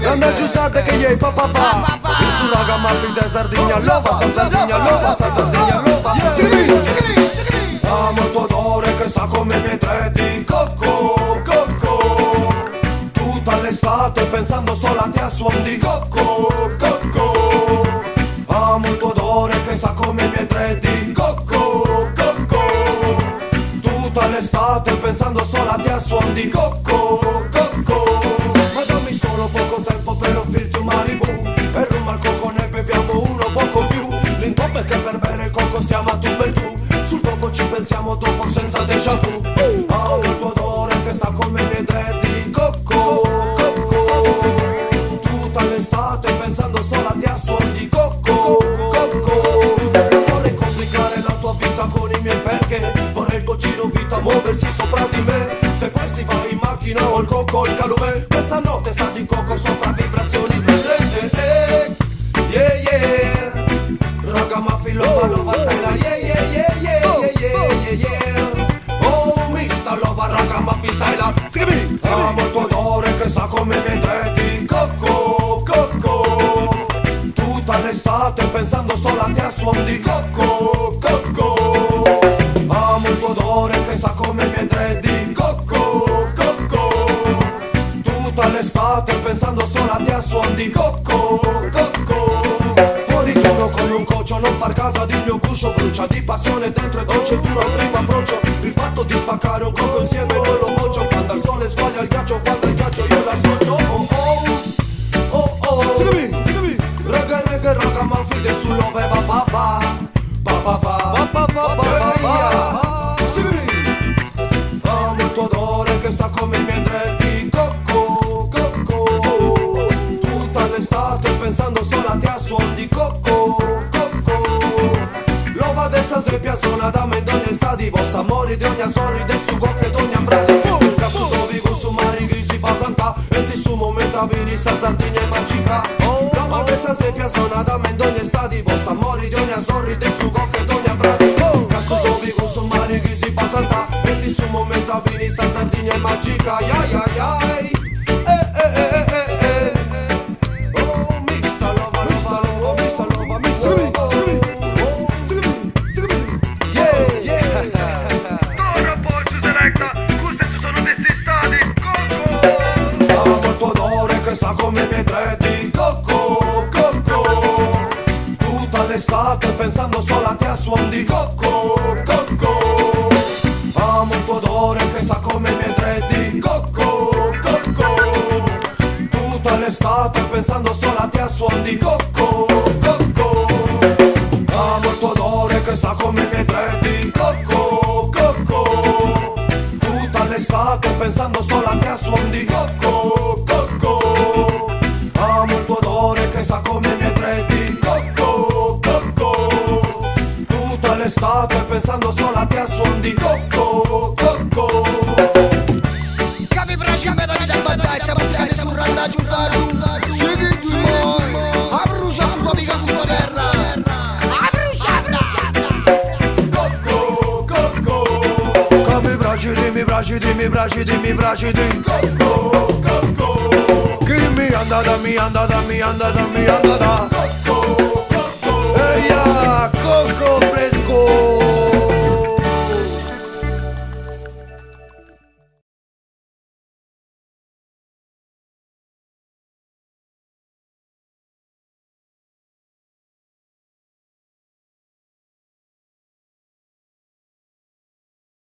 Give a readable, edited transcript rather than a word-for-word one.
Anda giussate che gli papà fa il su raga ma fin de Sardegna lova, sa Sardegna lova, sa Sardegna lova. Amo il tuo odore che sa come i miei tre di cocco, cocco. Tutta l'estate pensando solo a te a suon di cocco, cocco. Amo il tuo odore che sa come i miei tre di cocco, cocco. Tutta l'estate pensando solo a te a suon di cocco, cocco. Ma dammi solo poco tempo per offrirti un Malibu e rum al coco ne beviamo uno poco più. L'intoppo è che per bere il coco stiamo a tu per tu. Sul dopo ci pensiamo dopo senza déjà vu. Amo il tuo odore che sa come i miei dread cocco, cocco. Tutta l'estate pensando solo a te a suon di cocco, cocco. Vorrei complicare la tua vita con i miei perché vorrei il goccino vita muoversi sopra di me. Se poi si va in macchina o il coco o il calume, questa notte sa di coco sopra vibrazioni. Yeah yeah. Raga ma lova stai là. Yeah yeah yeah yeah yeah yeah yeah. Oh mista lova raga ma stai là. Amo il tuo odore che sa come i miei tre di cocco, cocco. Tutta l'estate pensando solo a te a suon di cocco, cocco. Amo il tuo odore che sa come i miei tre di cocco, cocco. Tutta l'estate pensando solo a te a suon di cocco, cocco. Fuori turo con un cocio, non far caso di mio guscio. Brucia di passione dentro e dolce duro al primo approccio. Il fatto di spaccare un coco insieme non lo mocio. Quando il sole squaglia il ghiaccio, quando il ghiaccio io l'associo. Oh oh, oh oh. Raga raga raga ma fide sull'ove va va va. Va va va, va va va. Amo il tuo odore che sa come i miei dread di cocco, cocco. Tutta l'estate pensando solo a te a suon di cocco, cocco. Lova dessa seppia suona da me d'ogni stadi. Vossa mori di ogni sorri del sugo che d'ogni ambradi. Casu sovi con su mari grisi pasanta. E ti su momento vini sa Sardegna e magica. Lova dessa seppia suona da me d'ogni stadi. Vossa mori di ogni sorri del sugo che d'ogni ambradi. Casu sovi con su mari grisi pasanta. E ti su momento vini sa Sardegna e magica. Ai ai ai. Sa come i miei tre di cocco, cocco. Tutta l'estate pensando solo a te a suon di cocco, cocco. Amo il tuo odore che sa come i miei tre di cocco, cocco. Tutta l'estate pensando solo a te a suon di cocco, cocco. Amo il tuo odore che sa come i miei tre di cocco, cocco. Tutta l'estate pensando solo a te a suon di cocco, cocco. Amo il tuo odore che sa come i miei tre di cocco, cocco. Tutta l'estate pensando solo a te a suon di cocco, cocco. Capi braccia me da battaglia, siamo stati sul randa giusa. Segui tu a bruciare su sua amica su sua terra. A bruciare. Cocco, cocco. Capi bracci, dimmi bracci di cocco, cocco. Chi mi anda da, mi anda da, mi anda da, mi anda da. Cocco, cocco. Ehi,